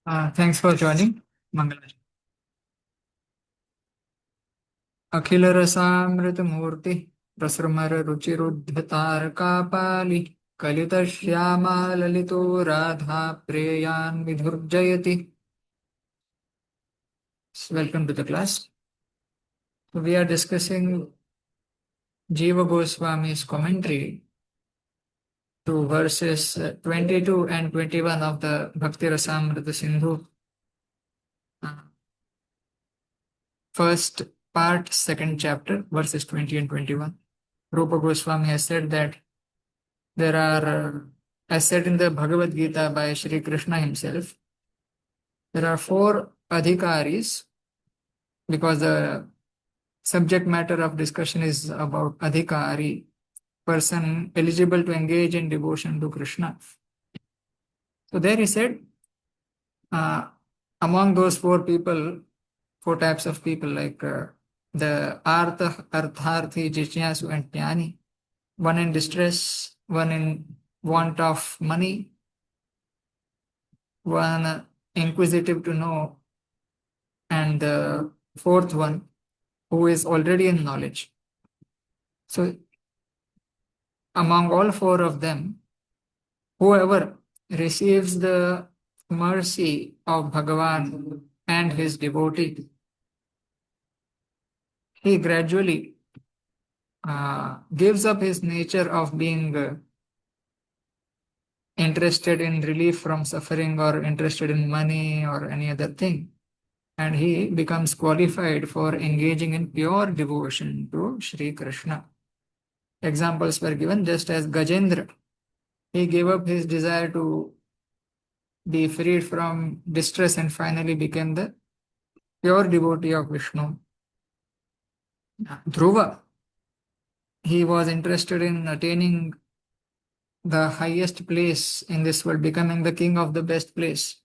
Thanks for joining. Mangalaj. Akhila Rasamrita Murti, Prasramara Ruchirudhatar Kapali, Kalita Shyama Lalito Radha Preyan Vidhurjayati. Welcome to the class. So we are discussing Jiva Goswami's commentary to verses 22 and 21 of the Bhakti Rasamrita Sindhu. First part, second chapter, verses 20 and 21. Rupa Goswami has said that there are, as said in the Bhagavad Gita by Shri Krishna himself, there are four adhikaris, because the subject matter of discussion is about adhikari, person eligible to engage in devotion to Krishna. So there he said, among those four people, four types of people, like the Artha, Artharthi, Jñāsu, and Jnānī, one in distress, one in want of money, one inquisitive to know, and the fourth one who is already in knowledge. So among all four of them, whoever receives the mercy of Bhagavan and his devotee, he gradually gives up his nature of being interested in relief from suffering or interested in money or any other thing, and he becomes qualified for engaging in pure devotion to Sri Krishna. Examples were given, just as Gajendra, he gave up his desire to be freed from distress and finally became the pure devotee of Vishnu. Dhruva, he was interested in attaining the highest place in this world, becoming the king of the best place.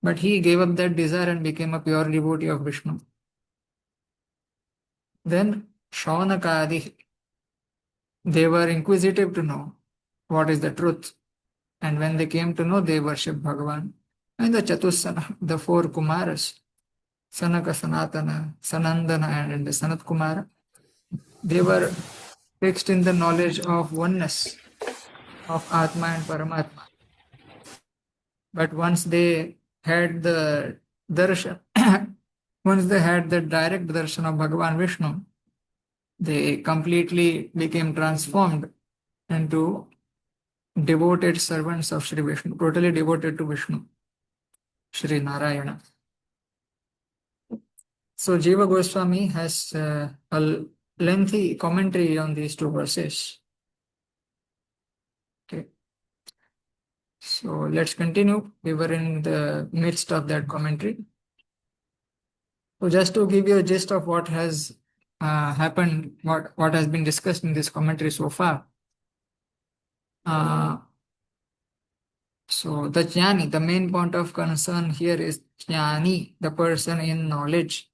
But he gave up that desire and became a pure devotee of Vishnu. Then Shaunakadi, they were inquisitive to know what is the truth. And when they came to know, they worshipped Bhagavan. And the Chatussana, the four Kumaras, Sanaka, Sanatana, Sanandana, and the Sanat Kumara, they were fixed in the knowledge of oneness of Atma and Paramatma. But once they had the darshan, once they had the direct darshan of Bhagavan Vishnu, they completely became transformed into devoted servants of Sri Vishnu, totally devoted to Vishnu, Sri Narayana. So Jiva Goswami has a lengthy commentary on these two verses. Okay. So let's continue. We were in the midst of that commentary. So just to give you a gist of what has happened, what has been discussed in this commentary so far. So the Jnānī, the main point of concern here is Jnānī, the person in knowledge.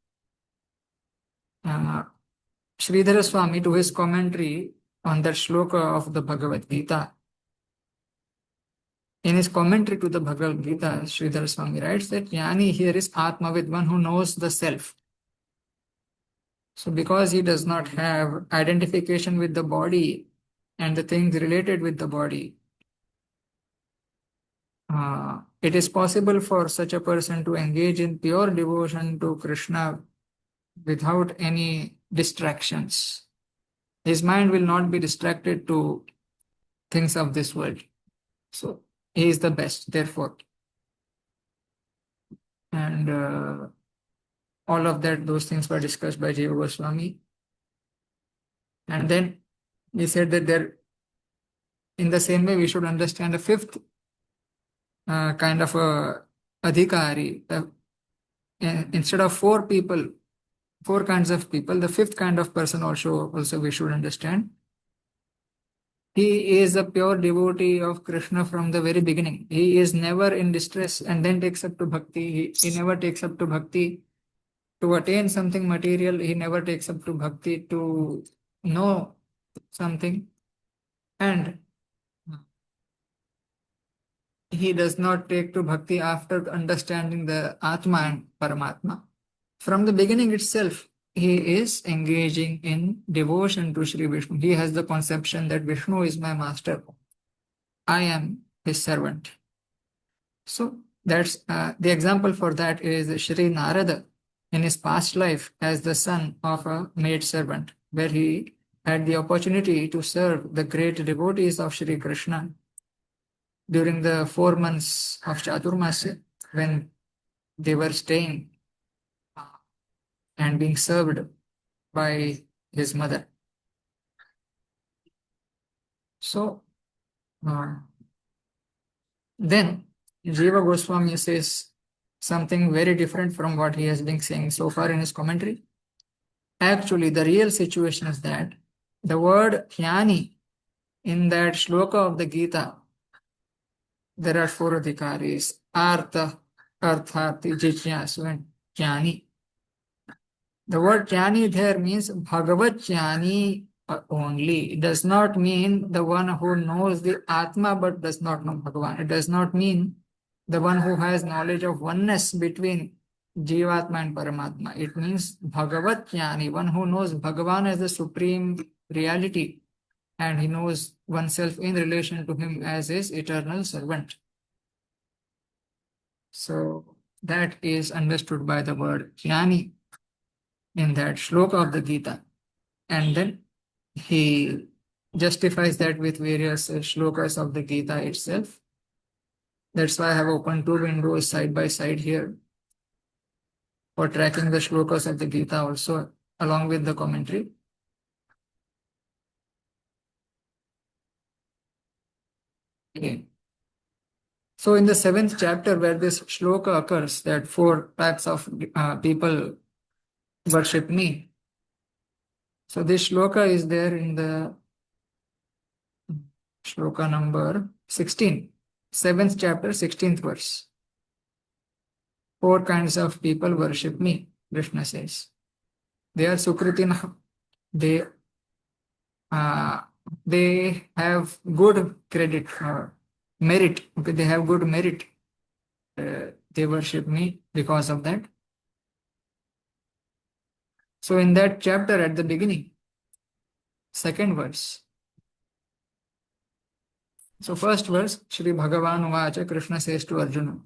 Sridhara Swami, to his commentary on that shloka of the Bhagavad Gita, in his commentary to the Bhagavad Gita, Sridhara Swami writes that Jnānī here is Atmavid, one who knows the self. So because he does not have identification with the body and the things related with the body, it is possible for such a person to engage in pure devotion to Krishna without any distractions. His mind will not be distracted to things of this world. So he is the best, therefore. And all of that, those things were discussed by Jiva Goswami. And then he said that there, in the same way, we should understand a fifth kind of a adhikari. Instead of four people, four kinds of people, the fifth kind of person also we should understand. He is a pure devotee of Krishna from the very beginning. He is never in distress and then takes up to bhakti. He never takes up to bhakti to attain something material. He never takes up to bhakti to know something. And he does not take to bhakti after understanding the Atma and Paramatma. From the beginning itself, he is engaging in devotion to Sri Vishnu. He has the conception that Vishnu is my master. I am his servant. So that's the example for that is Sri Narada in his past life as the son of a maid servant, where he had the opportunity to serve the great devotees of Sri Krishna during the 4 months of Chaturmasya when they were staying and being served by his mother. So then Jiva Goswami says something very different from what he has been saying so far in his commentary. Actually, the real situation is that the word Jnānī in that shloka of the Gita, there are 4 adhikaris: Artha, Arthati, Jijñāsu, and Jnānī. The word Jnānī there means Bhagavat Jnānī only. It does not mean the one who knows the Atma but does not know Bhagavan. It does not mean the one who has knowledge of oneness between Jivatma and Paramatma. It means Bhagavat Jnānī, one who knows Bhagavan as the supreme reality and he knows oneself in relation to him as his eternal servant. So that is understood by the word Jnānī in that shloka of the Gita. And then he justifies that with various shlokas of the Gita itself. That's why I have opened 2 windows side by side here for tracking the shlokas of the Gita also along with the commentary. Okay. So in the 7th chapter where this shloka occurs, that 4 packs of people worship me. So this shloka is there in the shloka number 16, 7th chapter, 16th verse. 4 kinds of people worship me, Krishna says. They are Sukritina. They have good credit, merit. Okay, they have good merit. They worship me because of that. So in that chapter at the beginning, 2nd verse. So first verse, Shri Bhagavān Uvacha, Krishna says to Arjuna,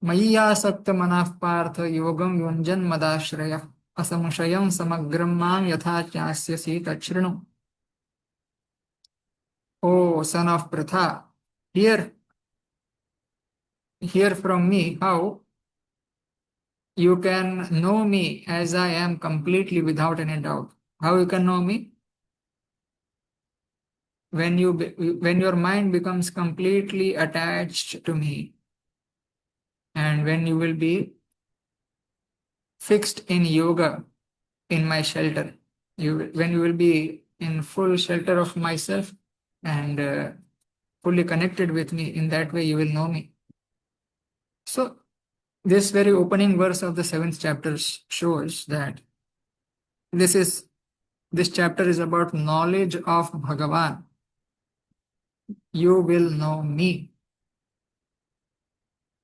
Mayyāsakta manah partha yogam yunjan madashraya asamshayam samagram mam yatha chasyasi tachrinu. O son of Pratha, hear from me how you can know me as I am completely without any doubt. How you can know me? When your mind becomes completely attached to me, and when you will be fixed in yoga in my shelter, when you will be in full shelter of myself and fully connected with me, in that way you will know me. So this very opening verse of the 7th chapter shows that this chapter is about knowledge of Bhagavan. You will know me.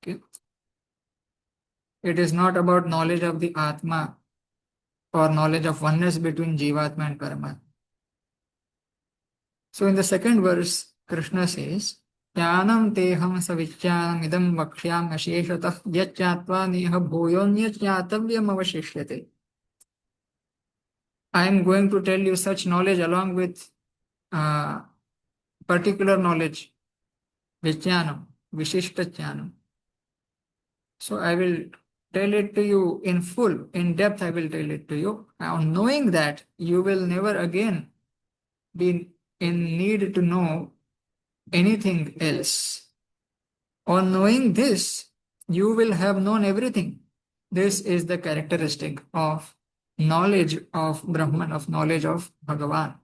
Okay. It is not about knowledge of the Atma or knowledge of oneness between Jivatma and Paramatma. So in the 2nd verse, Krishna says, Jnānam teham savicchānam idam vakshyam asheshatah yachyatva neha bhuyonyachyatavyam avashishyate. I am going to tell you such knowledge along with particular knowledge, Vijnanam, Vishishta Jnanam. So I will tell it to you in full, in depth I will tell it to you. Now knowing that, you will never again be in need to know anything else. On knowing this, you will have known everything. This is the characteristic of knowledge of Brahman, of knowledge of Bhagavan,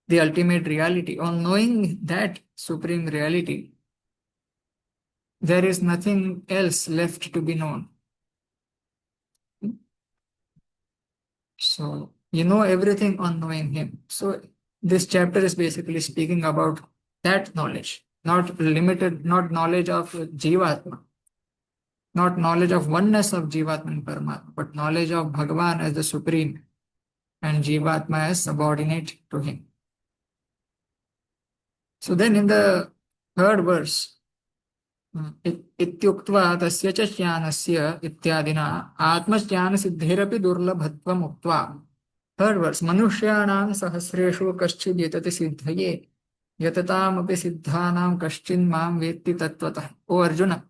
the ultimate reality. On knowing that supreme reality, there is nothing else left to be known. So you know everything on knowing him. So this chapter is basically speaking about that knowledge, not limited, not knowledge of Jivatma, not knowledge of oneness of Jivatma and Paramatma, but knowledge of Bhagavan as the Supreme and Jivatma as subordinate to him. So then in the third verse, इत्युक्त्वा तस्य च ज्ञानस्य इत्यादिना आत्मज्ञानसिद्धेरपि दुर्लभत्वम् उक्त्वा. Third verse, मनुष्याणां सहस्रेषु कश्चिद् यतति सिद्धये यततामपि सिद्धानां कश्चिन् मां वेत्ति तत्त्वतः. O Arjuna,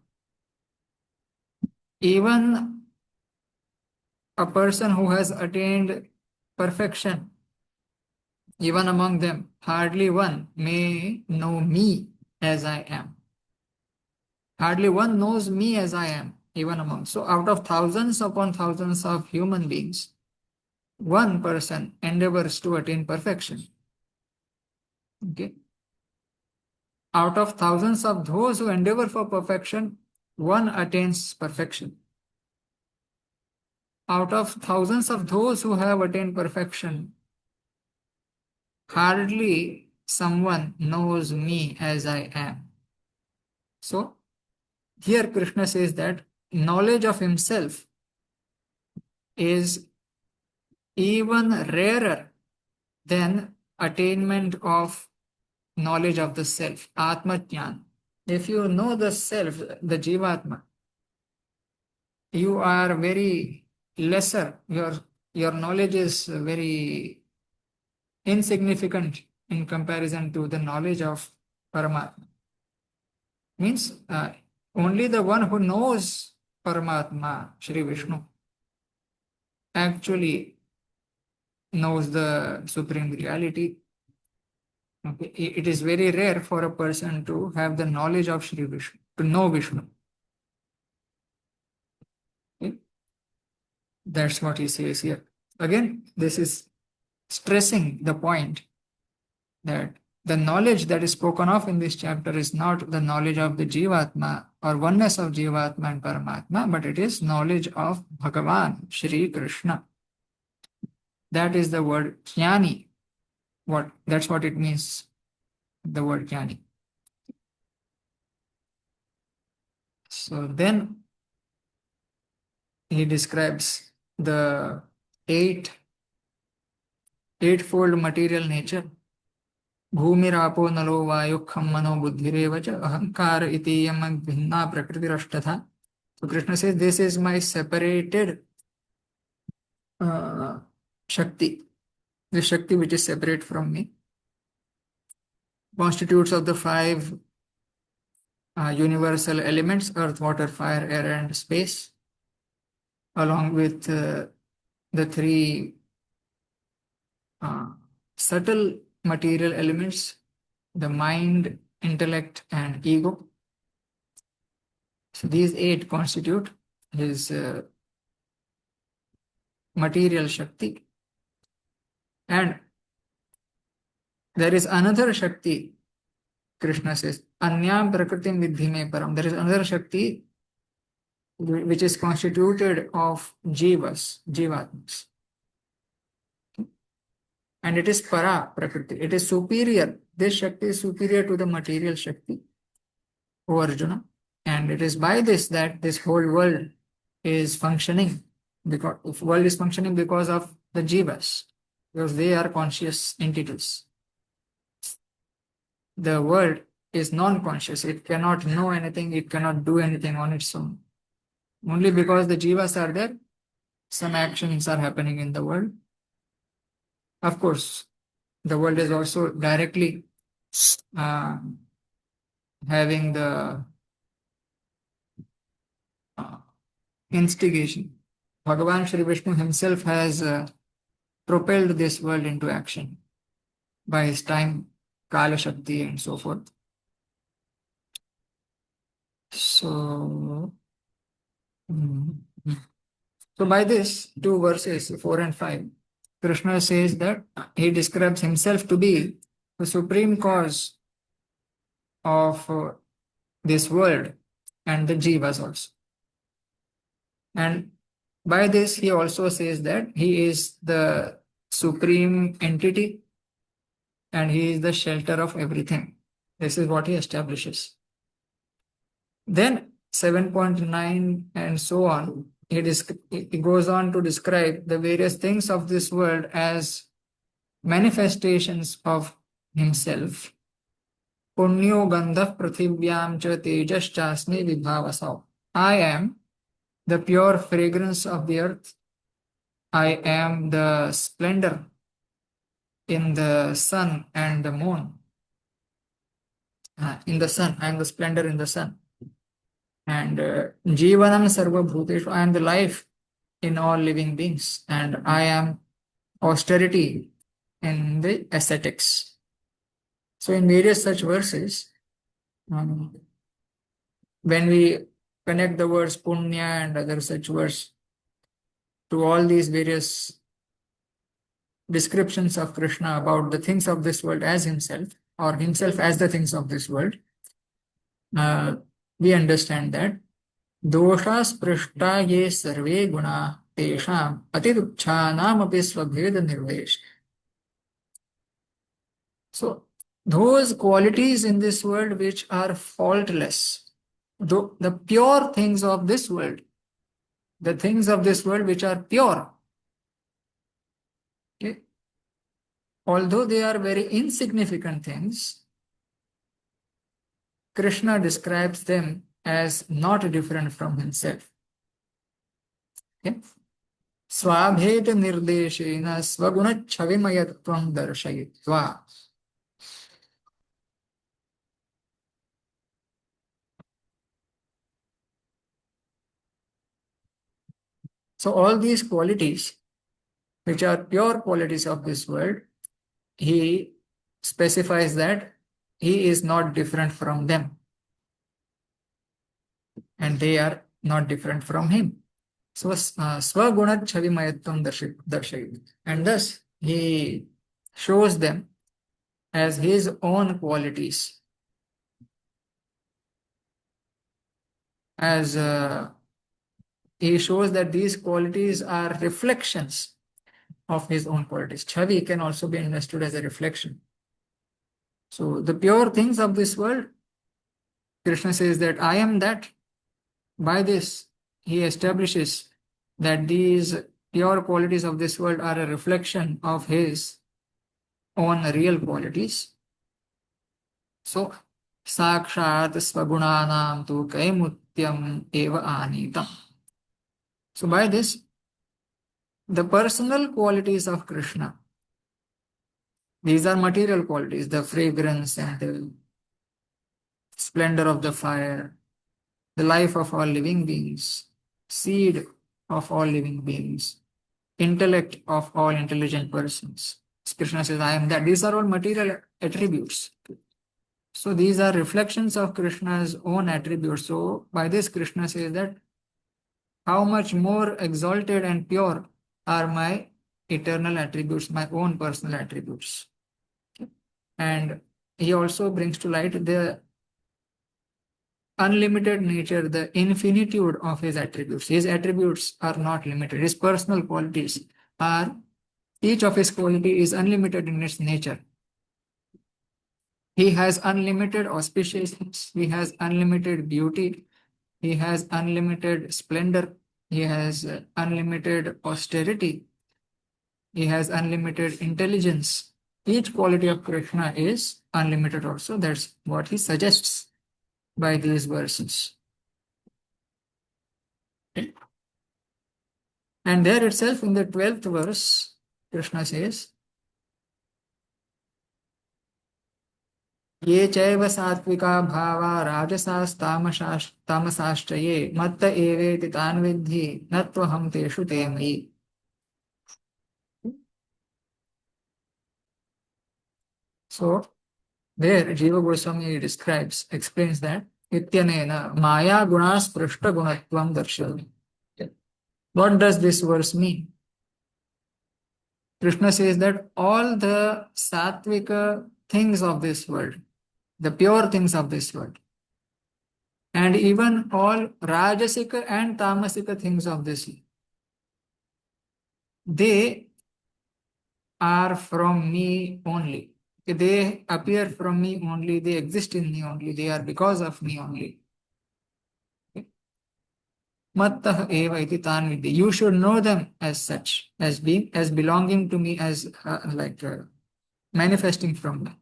even a person who has attained perfection, even among them, hardly one may know me as I am. Hardly one knows me as I am, even among. So out of thousands upon thousands of human beings, one person endeavors to attain perfection. Okay. Out of thousands of those who endeavor for perfection, one attains perfection. Out of thousands of those who have attained perfection, hardly someone knows me as I am. So, here Krishna says that knowledge of himself is even rarer than attainment of knowledge of the self, Atma Jnana. If you know the self, the Jivatma, you are very lesser. Your knowledge is very insignificant in comparison to the knowledge of Paramatma. Means only the one who knows Paramatma, Shri Vishnu, actually knows the Supreme Reality. Okay. It is very rare for a person to have the knowledge of Shri Vishnu, to know Vishnu. Okay. That's what he says here. Again, this is stressing the point that the knowledge that is spoken of in this chapter is not the knowledge of the Jivatma or oneness of Jivatma and Paramatma, but it is knowledge of Bhagavan, Shri Krishna. That is the word Jñānī. That's what it means, the word Jñānī. So then he describes the eightfold material nature. भूमिरापो नलो वायु खम मनो बुद्धिरेव च अहंकार इतीयं भिन्ना प्रकृतिरष्टधा. So Krishna says, this is my separated Shakti. The Shakti which is separate from me, constitutes of the five universal elements: earth, water, fire, air, and space, along with the three subtle material elements, the mind, intellect, and ego. So these 8 constitute his material Shakti. And there is another Shakti, Krishna says, Anyam Prakritim Vidhi Me Param. There is another Shakti which is constituted of Jivatmas. And it is Para Prakriti. It is superior. This Shakti is superior to the material Shakti, O Arjuna. And it is by this that this whole world is functioning. Because the world is functioning because of the Jivas, because they are conscious entities. The world is non-conscious. It cannot know anything. It cannot do anything on its own. Only because the Jivas are there, some actions are happening in the world. Of course, the world is also directly having the instigation. Bhagavan Shri Vishnu himself has propelled this world into action by his time, Kala Shakti, and so forth. So by this 2 verses, 4 and 5, Krishna says that he describes himself to be the supreme cause of this world and the Jivas also. And by this, he also says that he is the supreme entity and he is the shelter of everything. This is what he establishes. Then 7.9 and so on, he goes on to describe the various things of this world as manifestations of himself. Punyo gandha prathivyam cha tejaschasmi vibhavasau. I am the pure fragrance of the earth. I am the splendor in the sun and the moon. In the sun, I am the splendor in the sun. And Jivanam Sarva Bhuteshu, I am the life in all living beings. And I am austerity in the ascetics. So in various such verses, when we connect the words punya and other such words to all these various descriptions of Krishna about the things of this world as himself, or himself as the things of this world, we understand that dosha sprishta ye sarve guna tesham atidukchanam api svabheda nirdesh. So those qualities in this world which are faultless, the pure things of this world, the things of this world which are pure, okay, although they are very insignificant things, Krishna describes them as not different from himself. Okay? Swabheda nirdeshena svaguna chavimayatvam darshayitva. So all these qualities, which are pure qualities of this world, he specifies that he is not different from them. And they are not different from him. So, Swagunat Chavimayatvam Darshayit. And thus, he shows them as his own qualities. As he shows that these qualities are reflections of his own qualities. Chavi can also be understood as a reflection. So, the pure things of this world, Krishna says that I am that. By this, he establishes that these pure qualities of this world are a reflection of his own real qualities. So, sakshat svagunanam tu kaimutyam eva anitam. So, by this, the personal qualities of Krishna, these are material qualities, the fragrance and the splendor of the fire, the life of all living beings, seed of all living beings, intellect of all intelligent persons. Krishna says, I am that. These are all material attributes. So these are reflections of Krishna's own attributes. So by this, Krishna says that how much more exalted and pure are my eternal attributes, my own personal attributes. Okay. And he also brings to light the unlimited nature, the infinitude of his attributes. His attributes are not limited. His personal qualities are, each of his quality is unlimited in its nature. He has unlimited auspiciousness. He has unlimited beauty. He has unlimited splendor. He has unlimited austerity. He has unlimited intelligence. Each quality of Krishna is unlimited also. That's what he suggests by these verses. Okay. And there itself in the 12th verse, Krishna says, Ye chaiva satvika bhava rajasas tamasashchaye matta eveti tan vidhi natvaham teshu temai. So, there Jiva Goswami explains that Ityanena Maya Gunas Prashta Gunatvam Darshal. What does this verse mean? Krishna says that all the sattvika things of this world, the pure things of this world, and even all rajasika and tamasika things of this world, they are from me only. They appear from me only, they exist in me only, they are because of me only. Mattah eva iti tan vidya. You should know them as such, as being, as belonging to me, as manifesting from me.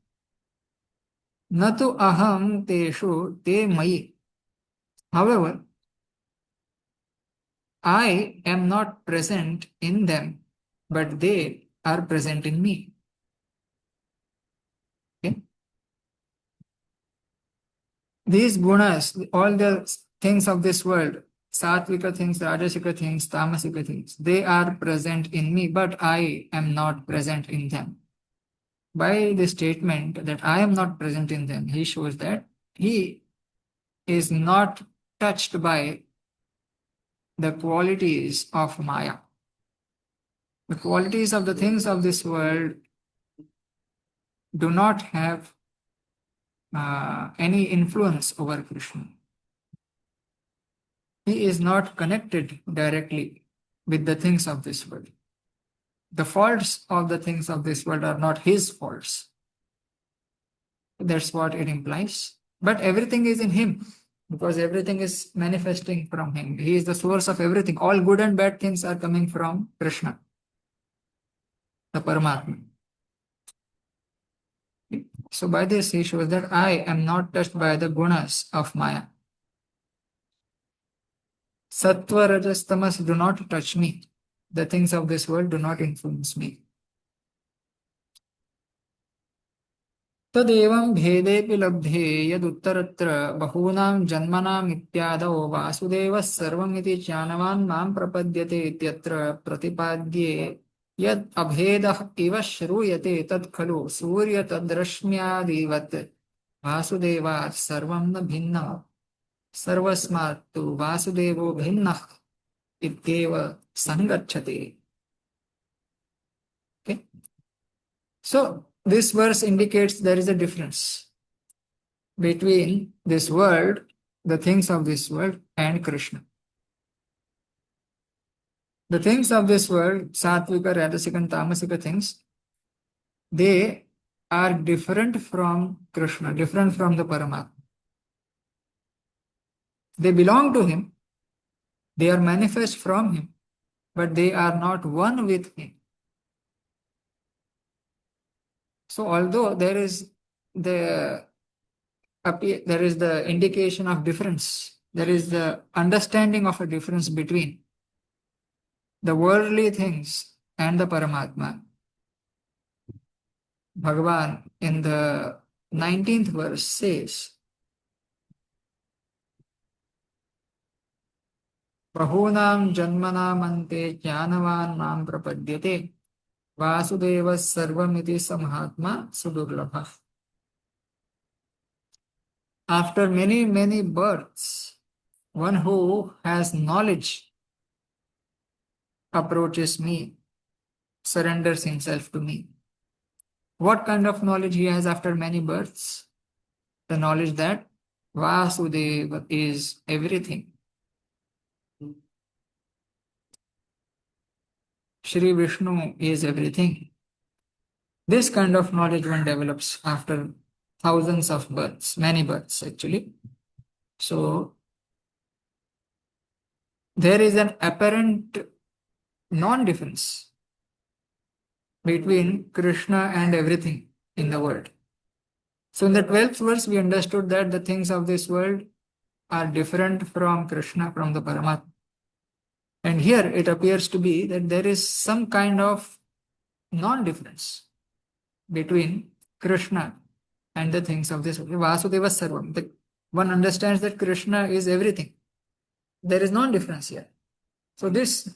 Natu aham teshu te mayi. However, I am not present in them, but they are present in me. Okay? These gunas, all the things of this world, sattvika things, rajasika things, tamasika things, they are present in me, but I am not present in them. By the statement that I am not present in them, he shows that he is not touched by the qualities of Maya. The qualities of the things of this world do not have any influence over Krishna. He is not connected directly with the things of this world. The faults of the things of this world are not his faults. That's what it implies. But everything is in him because everything is manifesting from him. He is the source of everything. All good and bad things are coming from Krishna, the Paramatma. So by this he shows that I am not touched by the gunas of Maya. Sattva, Rajas, Tamas do not touch me. The things of this world do not influence me. तदेवं भेदेऽपि लब्धे यदुत्तरत्र बहूनां जन्मनाम् इत्यादौ वासुदेवः सर्वमिति ज्ञानवान् मां प्रपद्यते इत्यत्र प्रतिपाद्ये यद् अभेदः इव श्रूयते तत् खलु सूर्यतद्रश्म्यादिवत् वासुदेवात् सर्वं न भिन्नः सर्वस्मात् तु वासुदेवो भिन्नः इत्येव संगच्छते. Okay? So this verse indicates there is a difference between this world, the things of this world, and Krishna. The things of this world, sattvika, rajasika, and tamasika things, they are different from Krishna, different from the Paramatma. They belong to him, they are manifest from him, but they are not one with him. So although there is the indication of difference, there is the understanding of a difference between the worldly things and the Paramatma. Bhagavan in the 19th verse says, Bahunam janmanam ante jnanavan mam prapadyate Vasudeva sarvamiti samhatma sudurlabha. After many, many births, one who has knowledge approaches me, surrenders himself to me. What kind of knowledge he has after many births? The knowledge that Vasudeva is everything. Shri Vishnu is everything. This kind of knowledge one develops after thousands of births, many births actually. So there is an apparent non-difference between Krishna and everything in the world. So in the 12th verse, we understood that the things of this world are different from Krishna, from the Paramatma. And here it appears to be that there is some kind of non-difference between Krishna and the things of this world. Vasudeva Sarvam. One understands that Krishna is everything. There is non-difference here. So this,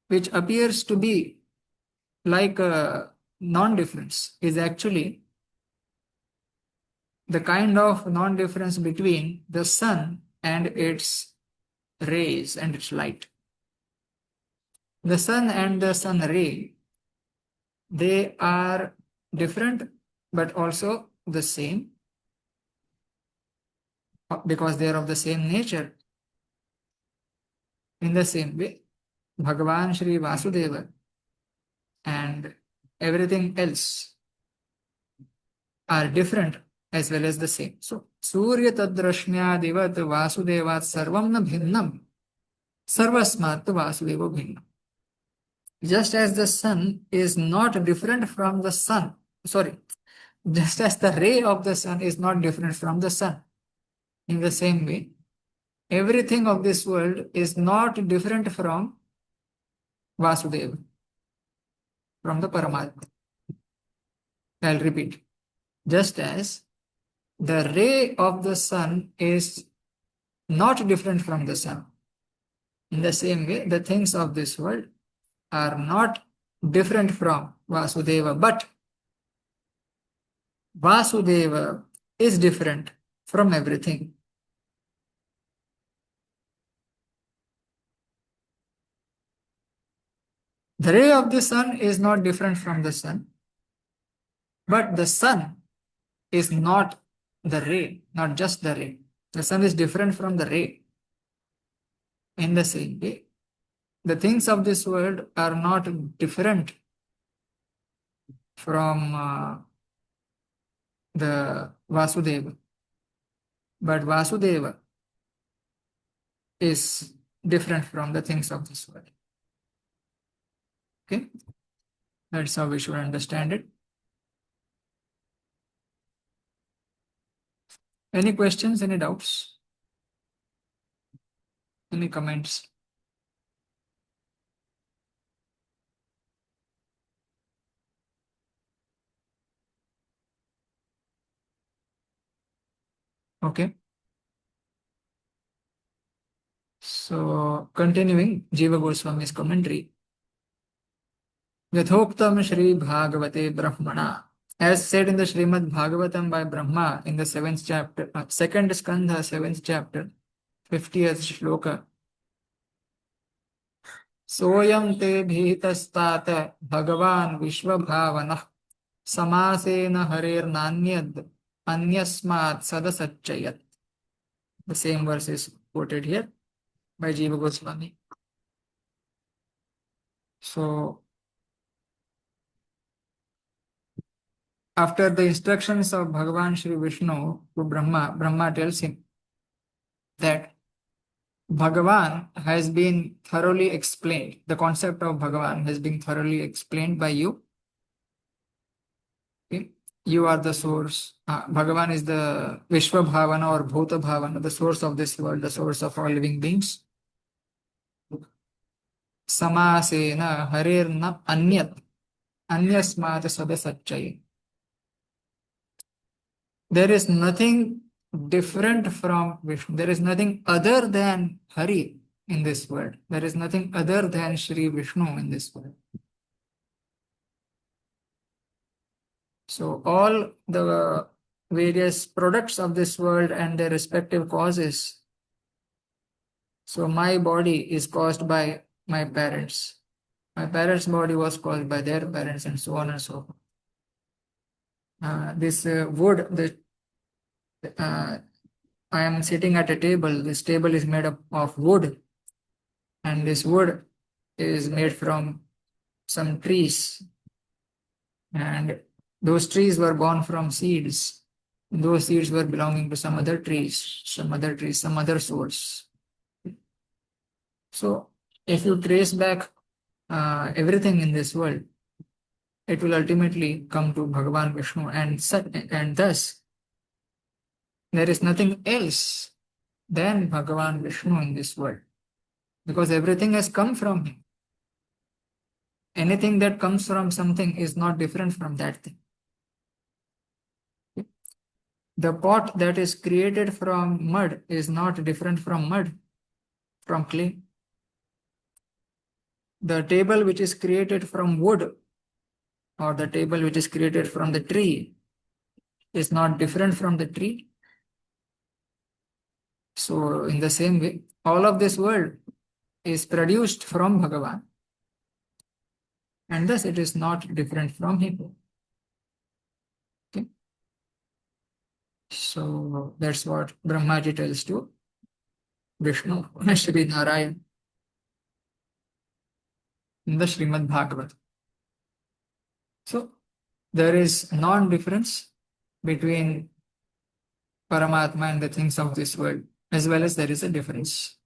which appears to be like a non-difference, is actually the kind of non-difference between the sun and its rays and its light. The sun and the sun ray, they are different but also the same because they are of the same nature. In the same way, Bhagavan Shri Vasudeva and everything else are different as well as the same. So, Surya Tadrashnyadivat Vasudevat Sarvam na Bhinnam Sarvasmat Vasudeva Bhinnam. Just as the sun is not different from the sun, sorry, just as the ray of the sun is not different from the sun, in the same way, everything of this world is not different from Vasudeva, from the Paramatma. I'll repeat. Just as the ray of the sun is not different from the sun, in the same way, the things of this world are not different from Vasudeva, but Vasudeva is different from everything. The ray of the sun is not different from the sun, but the sun is not the ray, not just the ray. The sun is different from the ray. In the same way, the things of this world are not different from the Vasudeva, but Vasudeva is different from the things of this world. Okay, that's how we should understand it. Any questions, any doubts, any comments? Okay. So, continuing Jiva Goswami's commentary. Yathoktam Shri Bhagavate Brahmana. As said in the Srimad Bhagavatam by Brahma in the 7th chapter, 2nd Skandha, 7th chapter, 50th shloka. Soyam te bhitastat Bhagavan Vishwabhavanah Samasena Harer Nanyad Anyasmat Sadasachayat. The same verse is quoted here by Jiva Goswami. So, after the instructions of Bhagavan Shri Vishnu to Brahma, Brahma tells him that Bhagavan has been thoroughly explained. The concept of Bhagavan has been thoroughly explained by you. Okay? You are the source. Bhagavan is the Vishwa Bhavana or Bhuta Bhavana, the source of this world, the source of all living beings. Samasena Harirna Anyat Anyasmat Sadasachai. There is nothing different from Vishnu. There is nothing other than Hari in this world. There is nothing other than Shri Vishnu in this world. So all the various products of this world and their respective causes. So my body is caused by my parents. My parents' body was caused by their parents, and so on and so forth. This wood, I am sitting at a table. This table is made up of wood, and this wood is made from some trees, and those trees were born from seeds. Those seeds were belonging to some other trees, some other source. So if you trace back everything in this world, it will ultimately come to Bhagavan Vishnu, and thus there is nothing else than Bhagavan Vishnu in this world, because everything has come from him. Anything that comes from something is not different from that thing. The pot that is created from mud is not different from mud, from clay. The table which is created from wood, or the table which is created from the tree, is not different from the tree. So in the same way, all of this world is produced from Bhagavan, and thus it is not different from him. Okay. So that's what Brahmaji tells to Vishnu, Shri Narayan, in the Srimad Bhagavad. So there is non-difference between Paramatma and the things of this world, as well as there is a difference.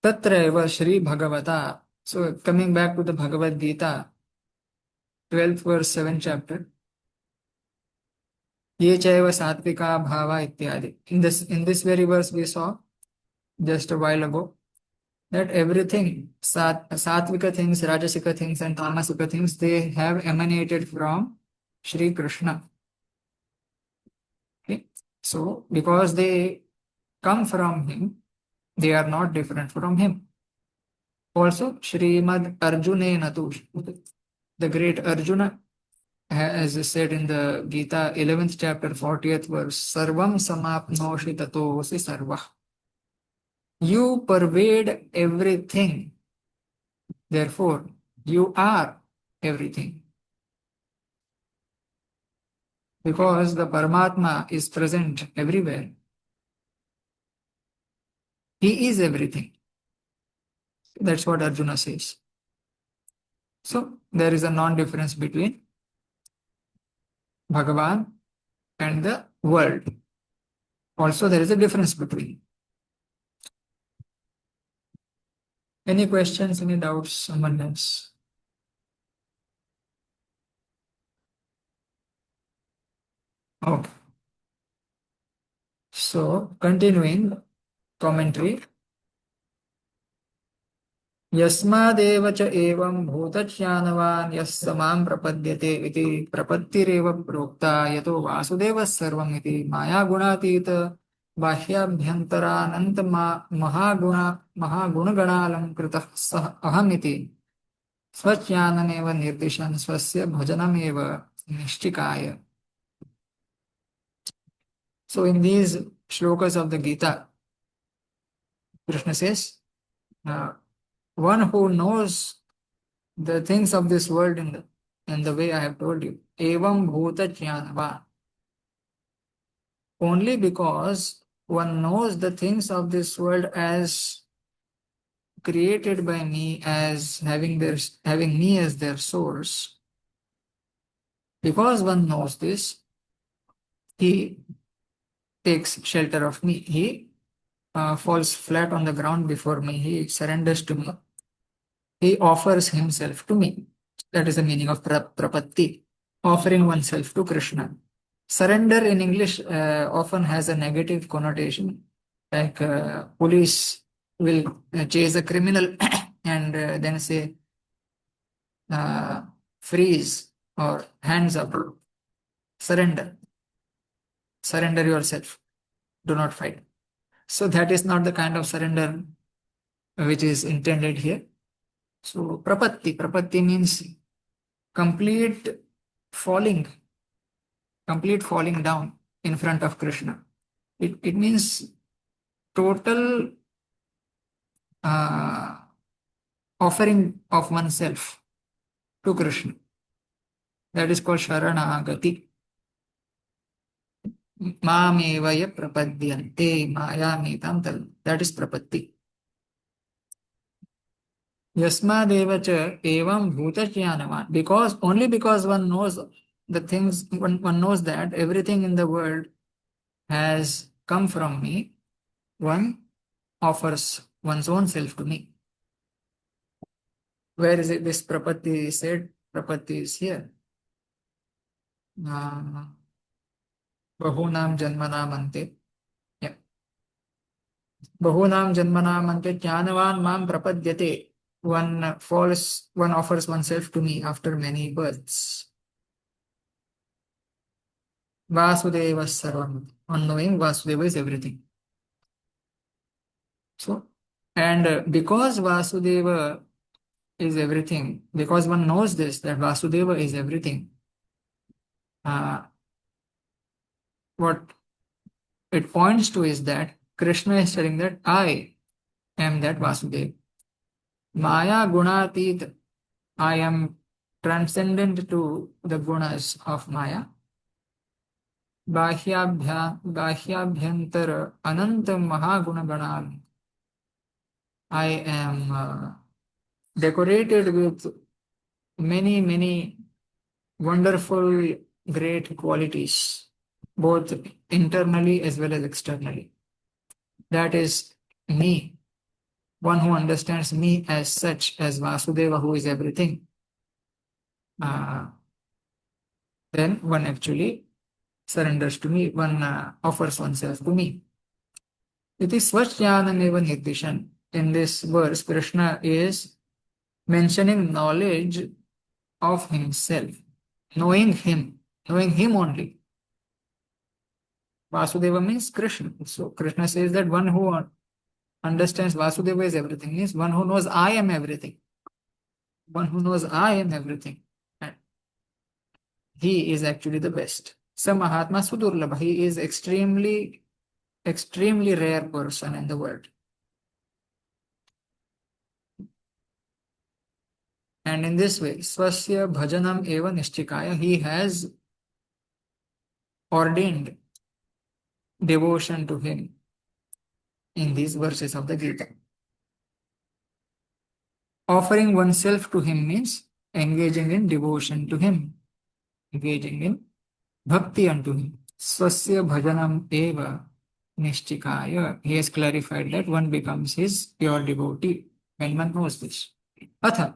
Tatra eva Shri Bhagavata. So coming back to the Bhagavad Gita, 12th verse, 7th chapter. Ye chaiva satvika bhava ityadi. In this very verse we saw just a while ago that everything, satvika things, rajasika things, and tamasika things, they have emanated from Shri Krishna. Okay? So, because they come from him, they are not different from him. Also, Srimad Arjunena tu, the great Arjuna, as said in the Gita, 11th chapter, 40th verse, Sarvam samapnoshi tatosi sarvah. You pervade everything. Therefore, you are everything. Because the Paramatma is present everywhere. He is everything. That's what Arjuna says. So, there is a non-difference between Bhagavan and the world. Also, there is a difference between. Any questions, any doubts, someone else? Okay. So, continuing commentary. यस्मादेव च एवं भूतज्ञानवान् यः स मां प्रपद्यते इति प्रपत्तिरेव प्रोक्ता यतो वासुदेवः सर्वम् इति मायागुणातीत बाह्याभ्यन्तरानन्त महागुणगणालङ्कृतः सः अहमिति स्वज्ञानमेव निर्दिशन् स्वस्य भजनमेव निश्चिकाय. So in these shlokas of the Gita, Krishna says, one who knows the things of this world in the way I have told you, evam bhuta jnanava. Only because one knows the things of this world as created by me, as having me as their source. Because one knows this, he takes shelter of me. He falls flat on the ground before me. He surrenders to me. He offers himself to me. That is the meaning of prapatti, offering oneself to Krishna. Surrender in English often has a negative connotation, like police will chase a criminal and then say, freeze or hands up, surrender. Surrender yourself. Do not fight. So that is not the kind of surrender which is intended here. So prapatti means complete falling down in front of Krishna. It means total offering of oneself to Krishna. That is called Sharanagati. Mamevaya prapadyante mayamitam tal. That is prapatti. Yasmadeva cha evam bhutajnanavan. Because only because one knows the things, one knows that everything in the world has come from me, one offers one's own self to me. Where is it? This prapatti said. Prapatti is here. Bahunam janmanam ante. Yeah. Bahunam janmanam ante jnanavan mam prapadyate. One offers oneself to me after many births. Vasudeva sarvam. On knowing Vasudeva is everything. So, and because Vasudeva is everything, because one knows this, that Vasudeva is everything, what it points to is that Krishna is telling that I am that Vasudeva. Maya gunatit, I am transcendent to the gunas of Maya. Bahyabhyantara ananta mahagunaganam. I am decorated with many, many wonderful great qualities, both internally as well as externally. That is me, one who understands me as such, as Vasudeva, who is everything. Then one actually surrenders to me, one offers oneself to me. It is Svajnanameva Nirdishan. In this verse, Krishna is mentioning knowledge of himself, knowing him only. Vasudeva means Krishna. So Krishna says that one who understands Vasudeva is everything means one who knows I am everything. One who knows I am everything. And he is actually the best. Sa Mahatma Sudurlabha. He is extremely rare person in the world. And in this way, Swasya Bhajanam Eva Nishchikaya, he has ordained devotion to him in these verses of the Gita. Offering oneself to him means engaging in devotion to him, engaging in bhakti unto him. Swasya Bhajanam Eva Nishchikaya. He has clarified that one becomes his pure devotee when one knows this. Atha.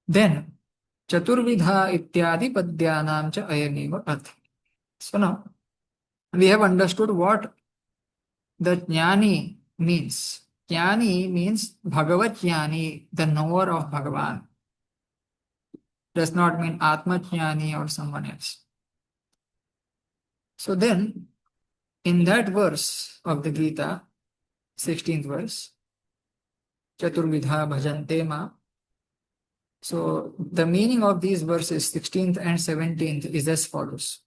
Then, Chaturvidha ityadi padyanam cha ayameva artha. So now, we have understood what the Jnānī means. Jnānī means Bhagavat Jnānī, the knower of Bhagavan. Does not mean Atma Jnānī or someone else. So then, in that verse of the Gita, 16th verse, Chaturvidha bhajante ma. So the meaning of these verses, 16th and 17th, is as follows.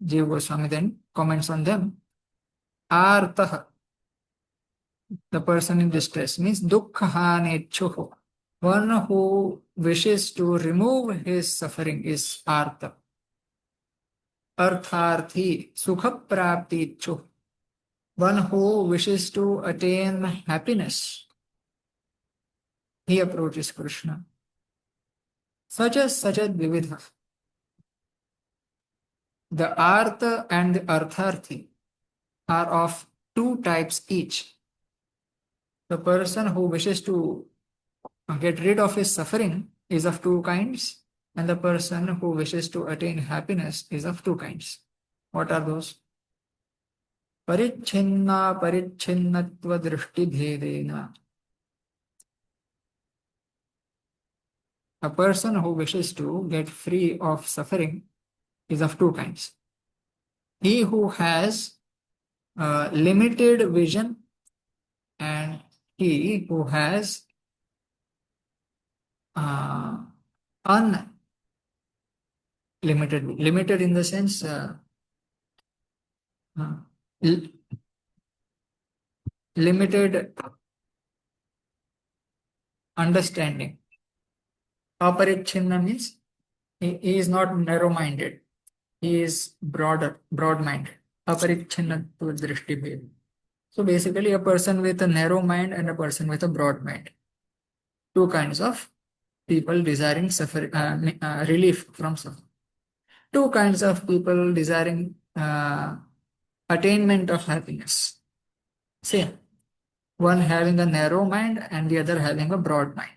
Jiva Goswami then comments on them. Artah, the person in distress, means dukkhanechuho. One who wishes to remove his suffering is artha. Artharthi, sukha praptichu. One who wishes to attain happiness, he approaches Krishna. Sajat vividha. The artha and the artharthi are of two types each. The person who wishes to get rid of his suffering is of two kinds, and the person who wishes to attain happiness is of two kinds. What are those? Parichinna parichinnatva drishti bhedena. A person who wishes to get free of suffering is of two kinds. He who has limited vision and he who has limited in the sense limited understanding. Aparichinna means he is not narrow-minded. He is broad-minded. Aparichinna to drishti bhed. So basically a person with a narrow mind and a person with a broad mind. Two kinds of people desiring relief from suffering. Two kinds of people desiring attainment of happiness. See, one having a narrow mind and the other having a broad mind.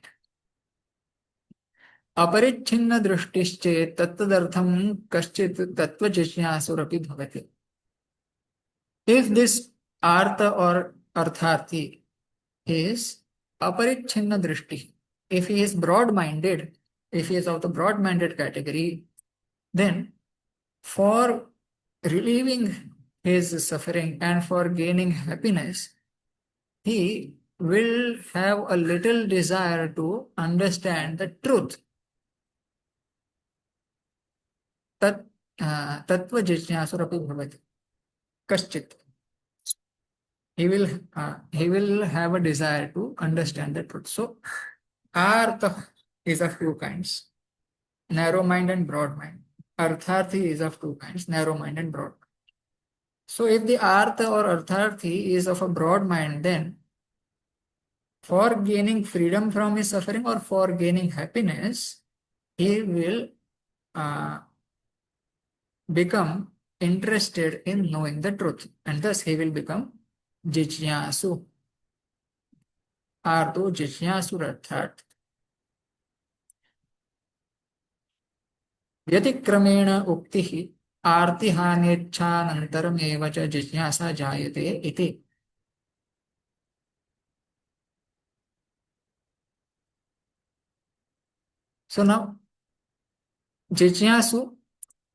Aparichinna drishtische tattadartham kaschit tattva jñāsurapi bhavati. If this artha or artharthi is aparichinna drishti, if he is broad-minded, if he is of the broad-minded category, then for relieving his suffering and for gaining happiness, he will have a little desire to understand the truth. Tattva jñāsurapi bhavati. Kaschit. He will have a desire to understand the truth. So, artha is of two kinds, narrow mind and broad mind. Artharthi is of two kinds, narrow mind and broad mind. So, if the artha or artharthi is of a broad mind, then for gaining freedom from his suffering or for gaining happiness, he will become interested in knowing the truth, and thus he will become Jijñāsu. Arto Jijñāsurarthat. व्यतिक्रमेण उक्तिः आर्तिहानेच्छानन्तरमेव च जिज्ञासा जायते इति. So now Jijñāsu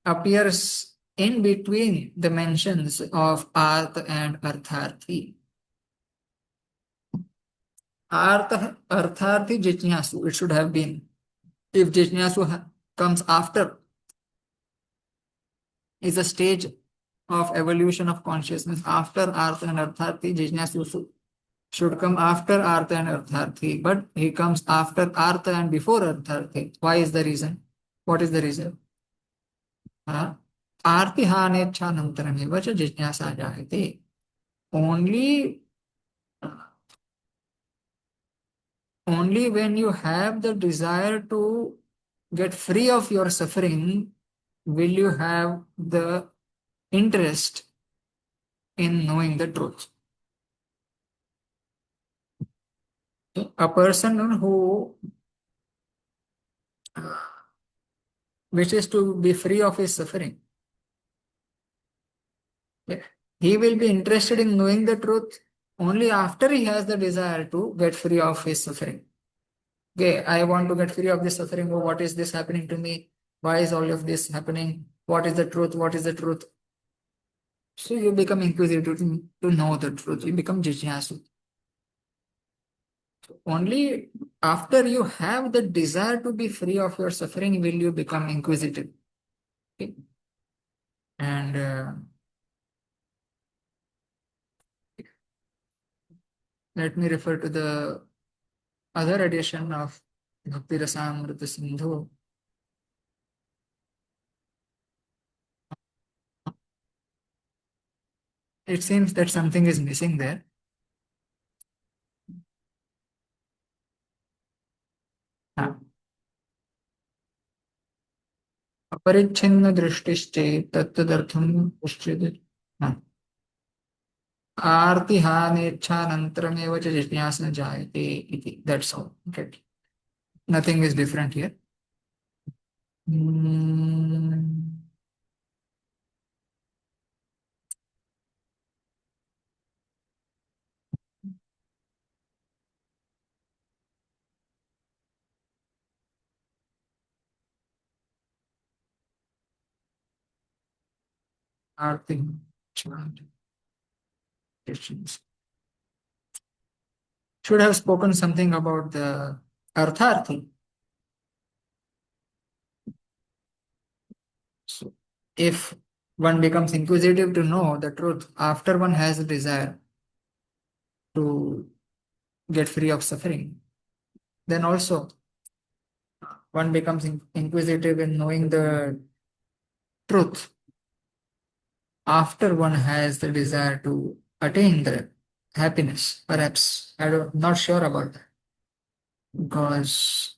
appears in between the mentions of Artha and Artharthi. Artha, Artharthi, Jijñāsu, it should have been. If Jijñāsu comes after, is a stage of evolution of consciousness after Artha and Artharthi, Jijñāsu should come after Artha and Artharthi, but he comes after Artha and before Artharthi. Why is the reason? What is the reason? Artihanechanantarameva cha Jijñāsa jayate. Only when you have the desire to get free of your suffering will you have the interest in knowing the truth. A person who wishes to be free of his suffering, he will be interested in knowing the truth only after he has the desire to get free of his suffering. Okay, I want to get free of this suffering. Oh, what is this happening to me? Why is all of this happening? What is the truth? What is the truth? So you become inquisitive to know the truth. You become Jijñāsu. Only after you have the desire to be free of your suffering will you become inquisitive. Okay? And let me refer to the other edition of Bhakti Rasamrita Sindhu. It seems that something is missing there. अपरिच्छिन्न दृष्टिश्चेत् तत्तदर्थं पश्यति. आर्तिहानेच्छानन्तरमेव च जिज्ञासा जायते इति. That's all. Okay. Nothing is different here. Arthi should have spoken something about the Artharthi. So if one becomes inquisitive to know the truth after one has a desire to get free of suffering, then also one becomes inquisitive in knowing the truth after one has the desire to attain the happiness. Perhaps I'm not sure about that because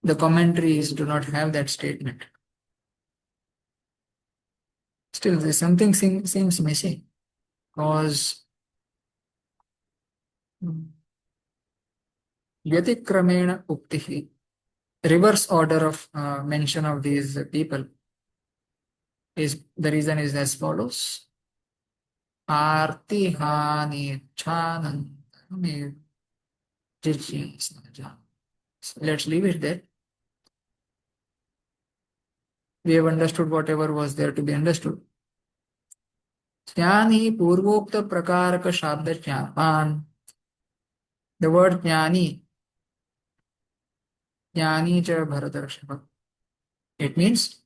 the commentaries do not have that statement. Still, there's something seems missing because Vyatikramena Uktihi, reverse order of mention of these people is the reason is as follows. Artihani Chanan. So let's leave it there. We have understood whatever was there to be understood. Jñānī purvokta prakaraka shabda jñāpan. The word Jñānī, Jñānī cha bharatarshava. It means,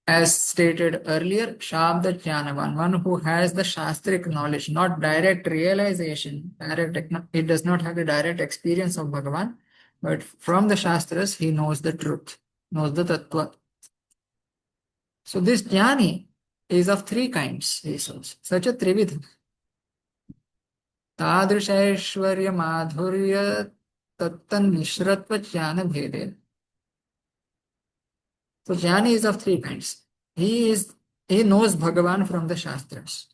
as stated earlier, Shabda Jnanavan, one who has the Shastric knowledge, not direct realization. It does not have a direct experience of Bhagavan, but from the Shastras, he knows the truth, knows the Tattva. So this Jnani is of three kinds, he says. Such a Trividha. Tadrisha Aishwarya Madhurya Tattan Mishratva Jnana Bhede. So Jnani is of three kinds. He knows Bhagavan from the Shastras,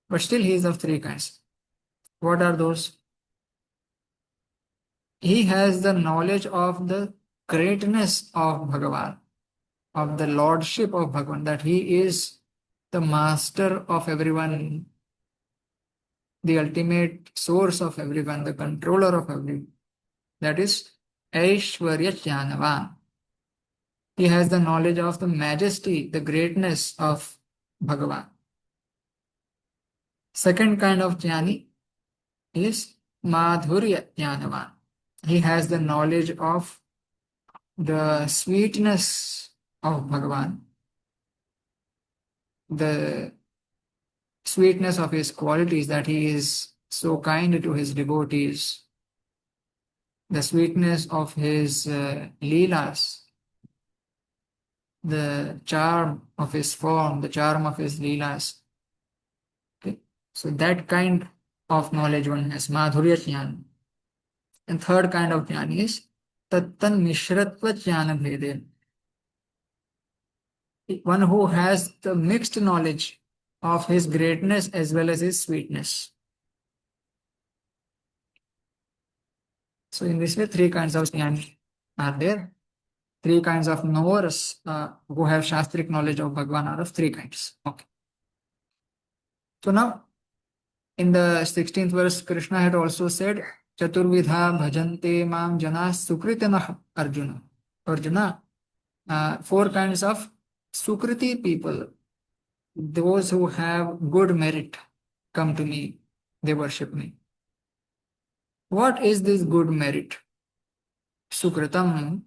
but still he is of three kinds. What are those? He has the knowledge of the greatness of Bhagavan, of the lordship of Bhagavan, that he is the master of everyone, the ultimate source of everyone, the controller of everyone. That is Aishwarya Jnanavan. He has the knowledge of the majesty, the greatness of Bhagavan. Second kind of Jnani is Madhurya Jnanavan. He has the knowledge of the sweetness of Bhagavan, the sweetness of his qualities, that he is so kind to his devotees, the sweetness of his leelas, the charm of his form, the charm of his leelas. Okay? So that kind of knowledge one has, Madhurya Jnana. And third kind of Jnani is Tattan Mishratva Jnana Bhedena. One who has the mixed knowledge of his greatness as well as his sweetness. So in this way, three kinds of Jnani are there. Three kinds of knowers who have Shastric knowledge of Bhagavan are of three kinds. Okay. So now, in the 16th verse, Krishna had also said, Chaturvidha bhajante mam jana sukritanah Arjuna. Arjuna, four kinds of Sukriti people, those who have good merit, come to me, they worship me. What is this good merit? Sukritam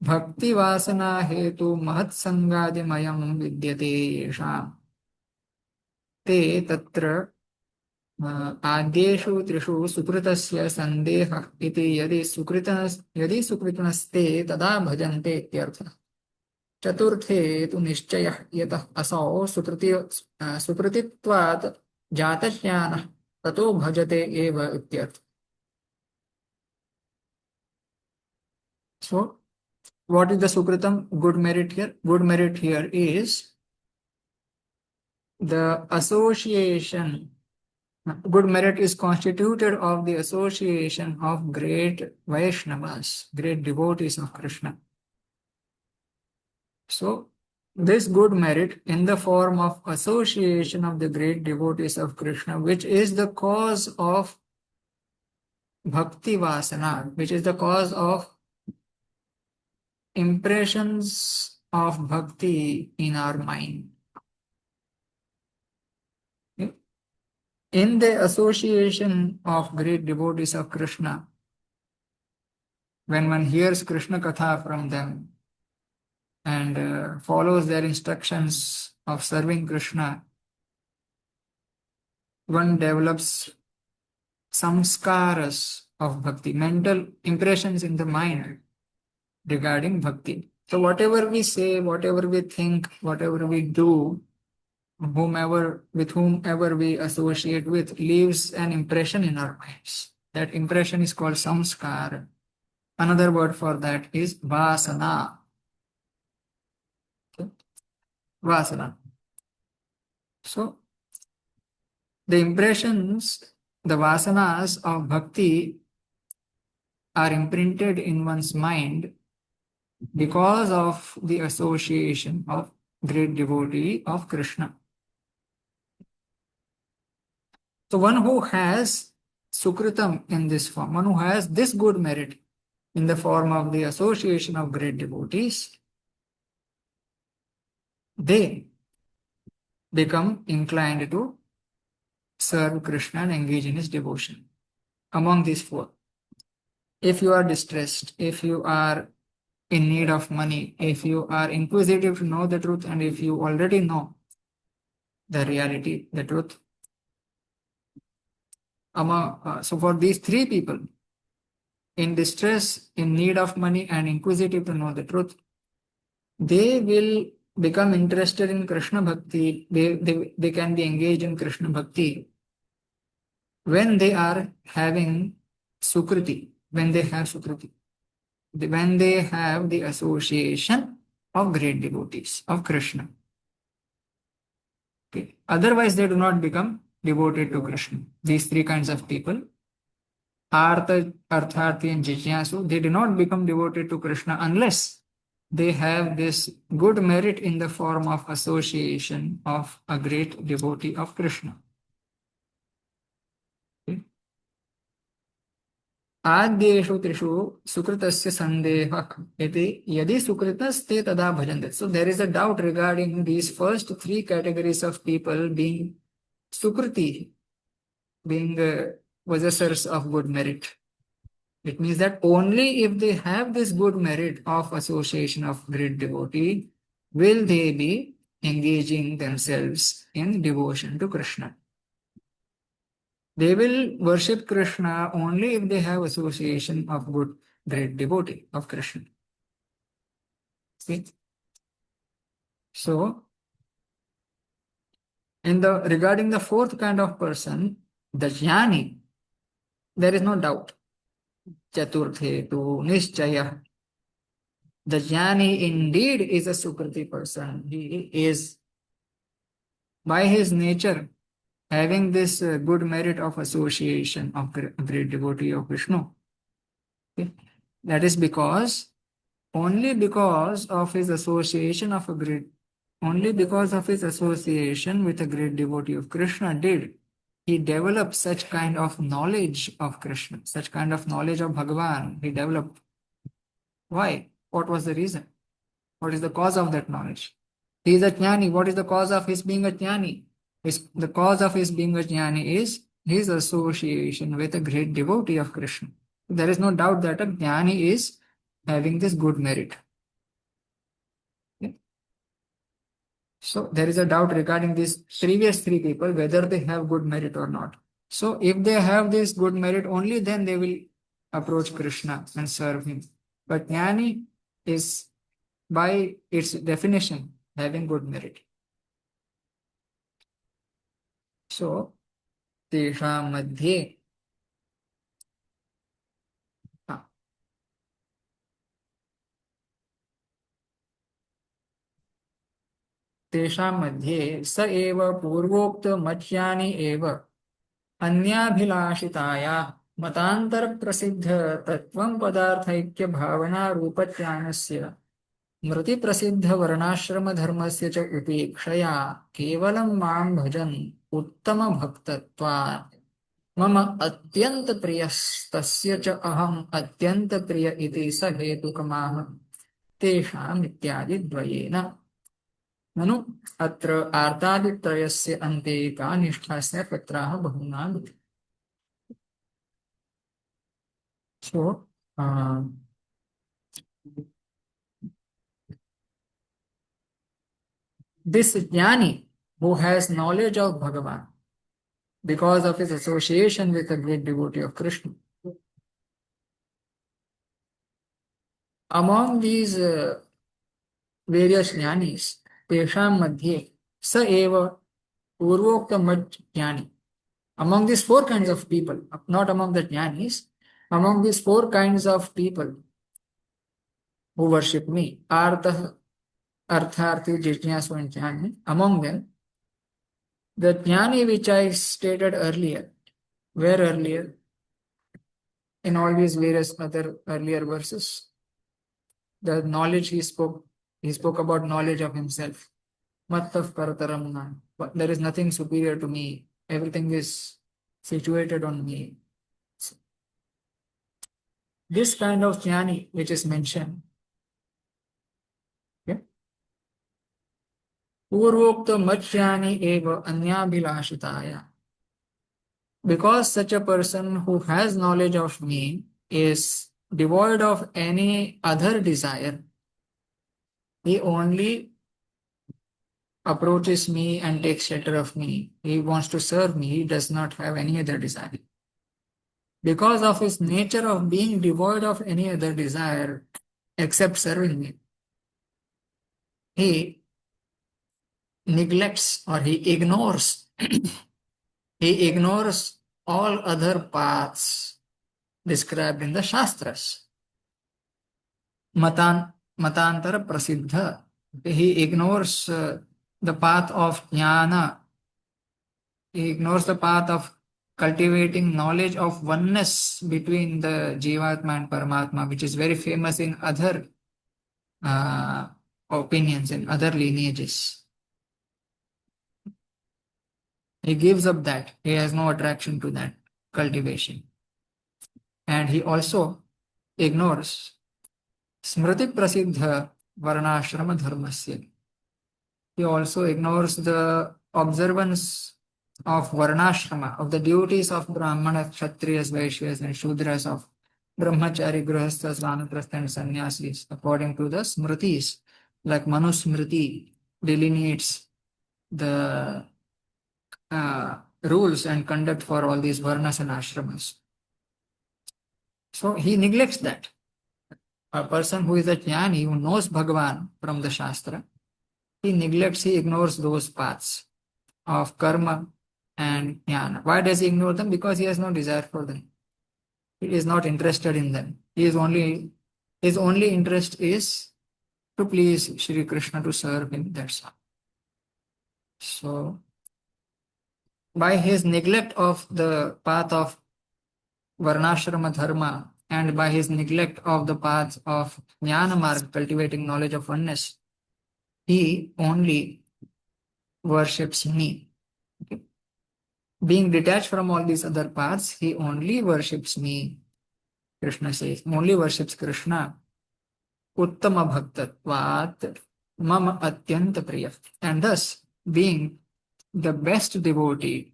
Bhakti Vasana Hetu Mahat Sangadi Mayam Vidyate Yesham Te Tatra Adyeshu Trishu Sukritasya Sandeha Iti Yadi Sukritaste Tada Bhajante Ityartha चतुर्थे तु निश्चयः यतः असौ सुकृतित्वात् जातज्ञानः ततो भजते एव इत्यर्थ. So, what is the sukritam, good merit here? Good merit here is the association. Good merit is constituted of the association of great Vaishnavas, great devotees of Krishna. So, this good merit in the form of association of the great devotees of Krishna, which is the cause of bhakti vasana, which is the cause of impressions of bhakti in our mind. In the association of great devotees of Krishna, when one hears Krishna Katha from them, and follows their instructions of serving Krishna, one develops samskaras of bhakti, mental impressions in the mind regarding bhakti. So whatever we say, whatever we think, whatever we do, with whomever we associate with, leaves an impression in our minds. That impression is called samskara. Another word for that is vasana. Vasana. So, the impressions, the vasanas of bhakti are imprinted in one's mind because of the association of great devotee of Krishna. So, one who has sukritam in this form, one who has this good merit in the form of the association of great devotees, they become inclined to serve Krishna and engage in his devotion. Among these four, if you are distressed, if you are in need of money, if you are inquisitive to know the truth, and if you already know the reality, the truth, so for these three people, in distress, in need of money, and inquisitive to know the truth, they will become interested in Krishna Bhakti, they can be engaged in Krishna Bhakti when they are having Sukriti, when they have Sukriti. when they have the association of great devotees of Krishna. Okay. Otherwise, they do not become devoted to Krishna. These three kinds of people, Artha, Artharthi, and Jijnasu, they do not become devoted to Krishna unless they have this good merit in the form of association of a great devotee of Krishna. Okay. आद्येषु त्रिषु सुकृतस्य सन्देहः इति यदि सुकृतस्ते तदा भजन्ते. So there is a doubt regarding these first three categories of people being sukriti, being possessors of good merit. It means that only if they have this good merit of association of great devotee will they be engaging themselves in devotion to Krishna. They will worship Krishna only if they have association of good, great devotee of Krishna. See? So, regarding the fourth kind of person, the Jnānī, there is no doubt. Chaturthe tu nischaya. The Jnānī indeed is a Sukriti person. He is, by his nature, having this good merit of association of great devotee of Vishnu. Okay? That is only because of his association with a great devotee of Krishna did he develop such kind of knowledge of Krishna, such kind of knowledge of Bhagavan he developed. Why? What was the reason? What is the cause of that knowledge? He is a Jnānī. What is the cause of his being a Jnānī? The cause of his being a Jnānī is his association with a great devotee of Krishna. There is no doubt that a Jnānī is having this good merit. Okay? So there is a doubt regarding these previous three people, whether they have good merit or not. So if they have this good merit, only then they will approach Krishna and serve him. But Jnānī is, by its definition, having good merit. So, तेषां मध्ये स एव पूर्वोक्त मत्यानि एव अन्याभिलाषितायाः मतांतर प्रसिद्ध तत्वं पदार्थैक्य भावना रूपज्ञानस्य मृति प्रसिद्ध वर्णाश्रम धर्मस्य च उपेक्षया केवलं मां भजन् उत्तम भक्तत्वात् मम अत्यंत प्रियस्तस्य च अहम् अत्यंत प्रिय इति स हेतुकमाह तेषाम् इत्यादि द्वयेन. ननु अत्र आर्तादित्रयस्य अन्ते का निष्ठा स्यात् तत्राह बहूनाम् इति. So, this Jnānī who has knowledge of Bhagavan because of his association with a great devotee of Krishna, among these various Jnanis, तेषां मध्ये स एव पूर्वोक्त मत Jnānī. Among these four kinds of people, not among the Jnanis, among these four kinds of people who worship me, Artha, Artharthi, Jijnasu, and Jnānī, among them, the Jnānī which I stated earlier, where earlier, in all these various other earlier verses, the knowledge he spoke about knowledge of himself. Mattav parataram na. But there is nothing superior to me. Everything is situated on me. This kind of Jnānī which is mentioned, okay? Purvokta Jnānī eva anyabhilashitaya. Because such a person who has knowledge of me is devoid of any other desire, he only approaches me and takes shelter of me. He wants to serve me. He does not have any other desire. Because of his nature of being devoid of any other desire except serving me, he neglects or he ignores all other paths described in the Shastras. matantara prasiddha. He ignores the path of jnana. He ignores the path of cultivating knowledge of oneness between the Jivatma and Paramatma, which is very famous in other uh, opinions, in other lineages. He gives up that. He has no attraction to that cultivation. And he also ignores Smriti Prasiddha Varnashrama Dharmasya. He also ignores the observance of Varnashrama, of the duties of Brahmana, Kshatriyas, Vaishyas, and Shudras, of Brahmachari, Grihasthas, Vanaprastha, and Sannyasis, according to the Smritis, like Manusmriti delineates the rules and conduct for all these Varnas and Ashramas. So he neglects that. A person who is a Jnānī, who knows Bhagavan from the Shastra, he ignores those paths of karma and jnana. Why does he ignore them? Because he has no desire for them. He is not interested in them. His only interest is to please Shri Krishna, to serve him. That's all. So, by his neglect of the path of Varnashrama Dharma and by his neglect of the path of Jnana Marga, cultivating knowledge of oneness, he only worships me. Okay. Being detached from all these other paths, he only worships me. Krishna says, only worships Krishna. Uttama bhaktatvat mama atyanta priya. And thus, being the best devotee,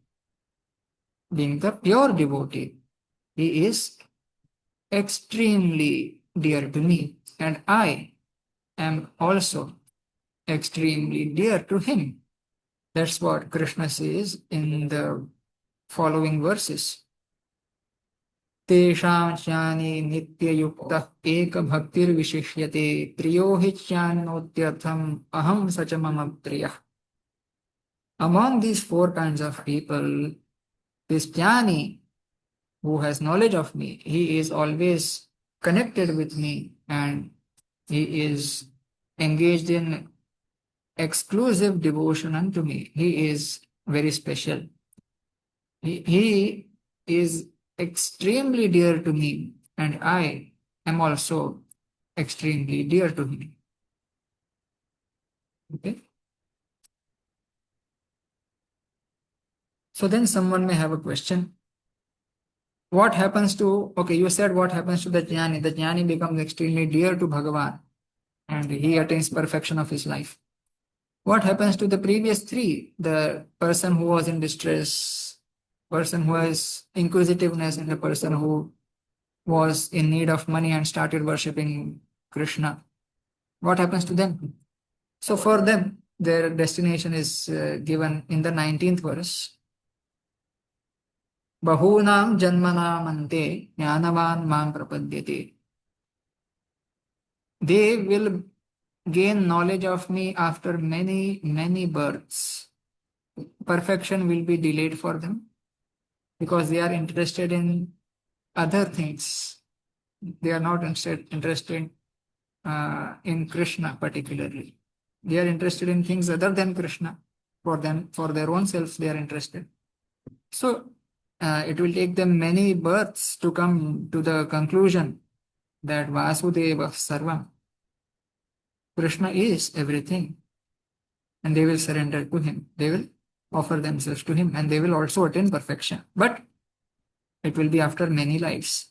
being the pure devotee, he is extremely dear to me. And I am also extremely dear to him. That's what Krishna says in the following verses. तेषां ज्ञानी नित्ययुक्तः एकभक्तिर्विशिष्यते प्रियो हि ज्ञानोत्यर्थम् अहं स च मम प्रियः. Among these four kinds of people, this Jnānī, who has knowledge of me, he is always connected with me and he is engaged in exclusive devotion unto me. He is very special. He is extremely dear to me, and I am also extremely dear to him. Okay. So then someone may have a question. What happens to, okay, you said what happens to the Jnānī? The Jnānī becomes extremely dear to Bhagavan and he attains perfection of his life. What happens to the previous three? The person who was in distress, person who has inquisitiveness, and the person who was in need of money and started worshipping Krishna. What happens to them? So for them, their destination is given in the 19th verse. Bahunam janmanamante jnanavan mam prapadyate. They will gain knowledge of me after many, many births. Perfection will be delayed for them because they are interested in other things. They are not interested in Krishna particularly. They are interested in things other than Krishna. For them, for their own selves, they are interested. So it will take them many births to come to the conclusion that Vasudeva Sarvam, Krishna is everything, and they will surrender to him. They will offer themselves to him, and they will also attain perfection. But it will be after many lives.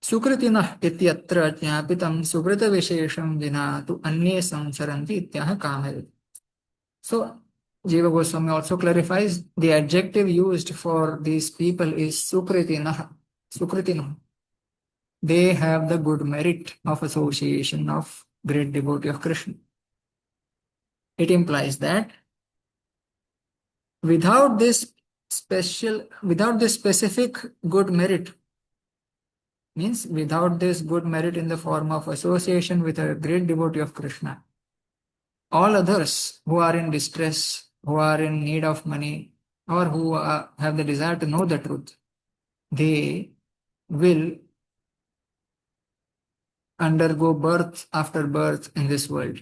Sukritinah ityatra jñāpitam sukrita vishesham vina tu अन्ये samsaranti ityah kamari. So Jiva Goswami also clarifies the adjective used for these people is sukritinah. Sukritinah. They have the good merit of association of great devotee of Krishna. It implies that without this specific good merit, means without this good merit in the form of association with a great devotee of Krishna, all others who are in distress, who are in need of money, or who have the desire to know the truth, they will undergo birth after birth in this world.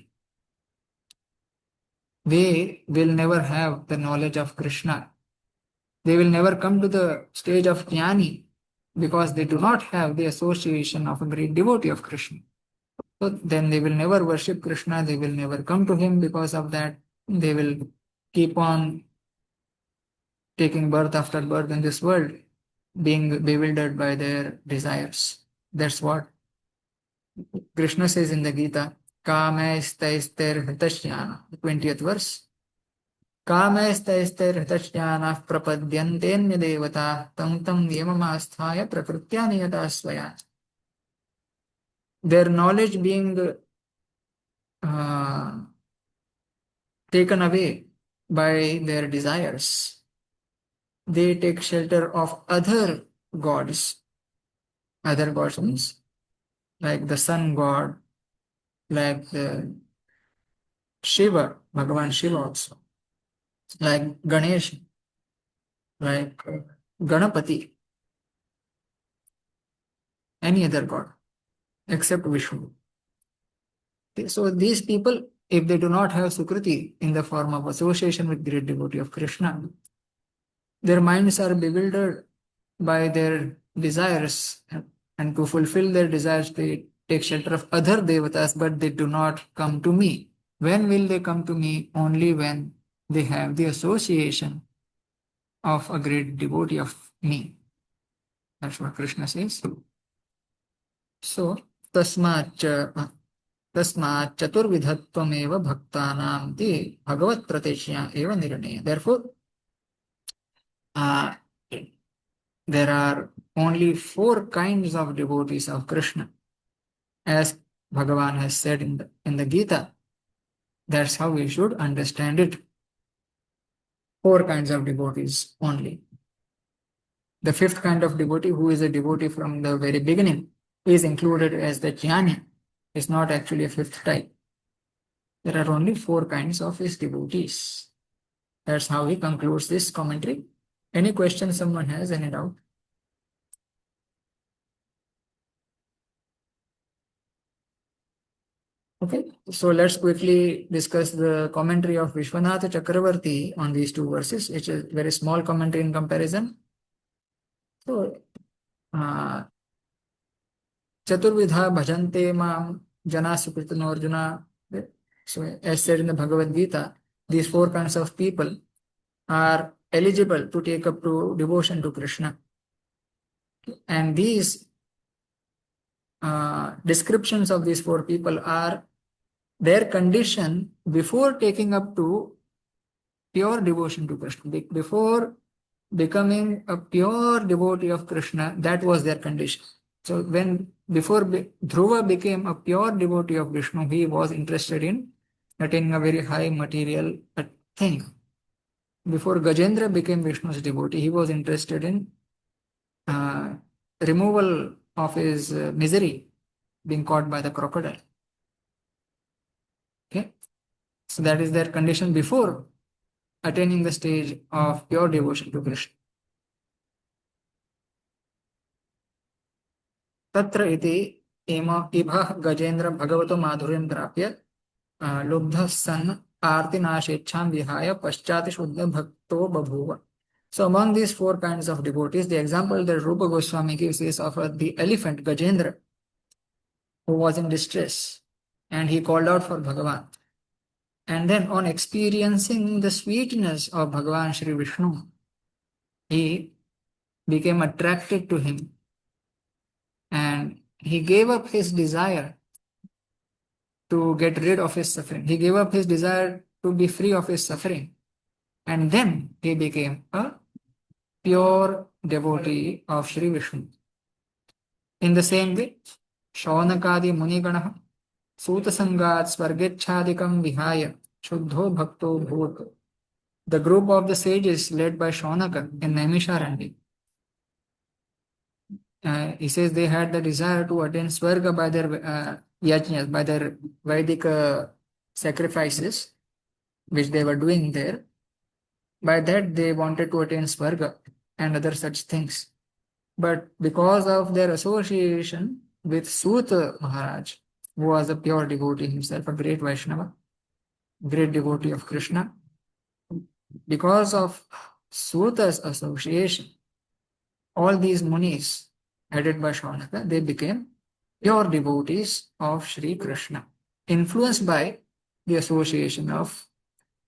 They will never have the knowledge of Krishna. They will never come to the stage of Jnānī because they do not have the association of a great devotee of Krishna. So then they will never worship Krishna, they will never come to him. Because of that, they will keep on taking birth after birth in this world, being bewildered by their desires. That's what Krishna says in the Gita, Kamaistaistir the 20th verse. Kamaistaistir hritashyanah prapadyantenya devata tam tam niyamamasthaya prakrutya niyata svaya. Their knowledge being taken away by their desires, they take shelter of other gods. Other gods means like the sun god, like the Shiva, Bhagavān Shiva also, like Ganesh, like Ganapati, any other god except Vishnu. So these people, if they do not have Sukriti in the form of association with great devotee of Krishna, their minds are bewildered by their desires, and to fulfill their desires, they take shelter of other devatas, but they do not come to me. When will they come to me? Only when they have the association of a great devotee of me. That's what Krishna says. So, tasmat chaturvidhattvameva bhaktanam ti bhagavat pratishya eva nirnaya. Therefore, there are only 4 kinds of devotees of Krishna. As Bhagavan has said in the Gita, that's how we should understand it. 4 kinds of devotees only. The 5th kind of devotee, who is a devotee from the very beginning, is included as the Jñānī. It's not actually a 5th type. There are only 4 kinds of his devotees. That's how he concludes this commentary. Any question someone has, any doubt? Okay, so let's quickly discuss the commentary of Vishwanatha Chakravarti on these 2 verses, which is very small commentary in comparison. So, Chaturvidha bhajante mam jana sukritano Arjuna. So, as said in the Bhagavad Gita, these 4 kinds of people are eligible to take up to devotion to Krishna. And these descriptions of these 4 people are their condition before taking up to pure devotion to Krishna. Before becoming a pure devotee of Krishna, that was their condition. So before Dhruva became a pure devotee of Vishnu, he was interested in attaining a very high material thing. Before Gajendra became Vishnu's devotee, he was interested in removal of his misery, being caught by the crocodile. Okay, so that is their condition before attaining the stage of pure devotion to Krishna. Tatra iti ibha Gajendra Bhagavato Madhuryam Prapya Lubdha San Artinashecham Vihaya Paschati Shuddha Bhakto Babhuva. So among these 4 kinds of devotees, the example that Rupa Goswami gives is of the elephant Gajendra, who was in distress, and he called out for Bhagavan. And then on experiencing the sweetness of Bhagavan Shri Vishnu, he became attracted to him, and he gave up his desire to get rid of his suffering. He gave up his desire to be free of his suffering. And then he became a pure devotee of Shri Vishnu. In the same way, Shaunakadi Muniganaha Sutasangat Swargechadikam Vihaya Shuddho Bhakto Bhut. The group of the sages led by Shaunaka in Naimisharanya. He says they had the desire to attain Swarga by their yajnas, by their Vedic sacrifices, which they were doing there. By that, they wanted to attain Swarga and other such things. But because of their association with Suta Maharaj, who was a pure devotee himself, a great Vaishnava, great devotee of Krishna. Because of Suta's association, all these munis headed by Shaunaka, they became pure devotees of Sri Krishna, influenced by the association of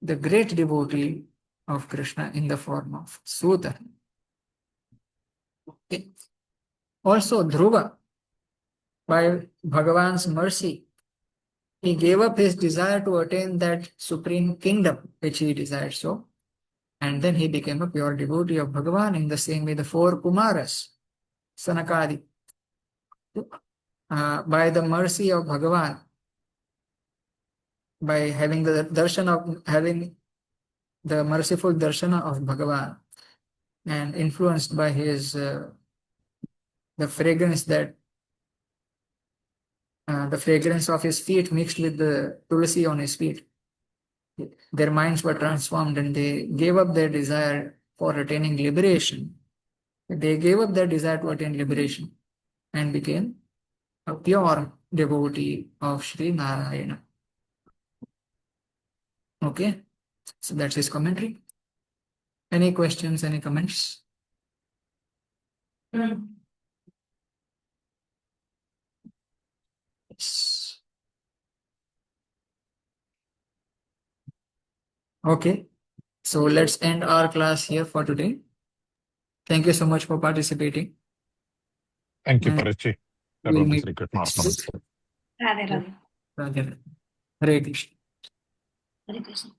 the great devotee of Krishna in the form of Suta. Okay. Also, Dhruva, by Bhagavan's mercy, he gave up his desire to attain that supreme kingdom which he desired so, and then he became a pure devotee of Bhagavan. In the same way, the four Kumaras, Sanakadi, by the mercy of Bhagavan, by having the merciful darshana of Bhagavan, and influenced by his the fragrance of his feet mixed with the tulsi on his feet, their minds were transformed and they gave up their desire for attaining liberation. They gave up their desire to attain liberation and became a pure devotee of Sri Narayana. Okay, so that's his commentary. Any questions, any comments? Yes. Okay, so let's end our class here for today. Thank you so much for participating. Thank you, And Parachi. we'll meet Sri Krishna. Radhe Radhe. Radhe. Hare Krishna. Hare Krishna.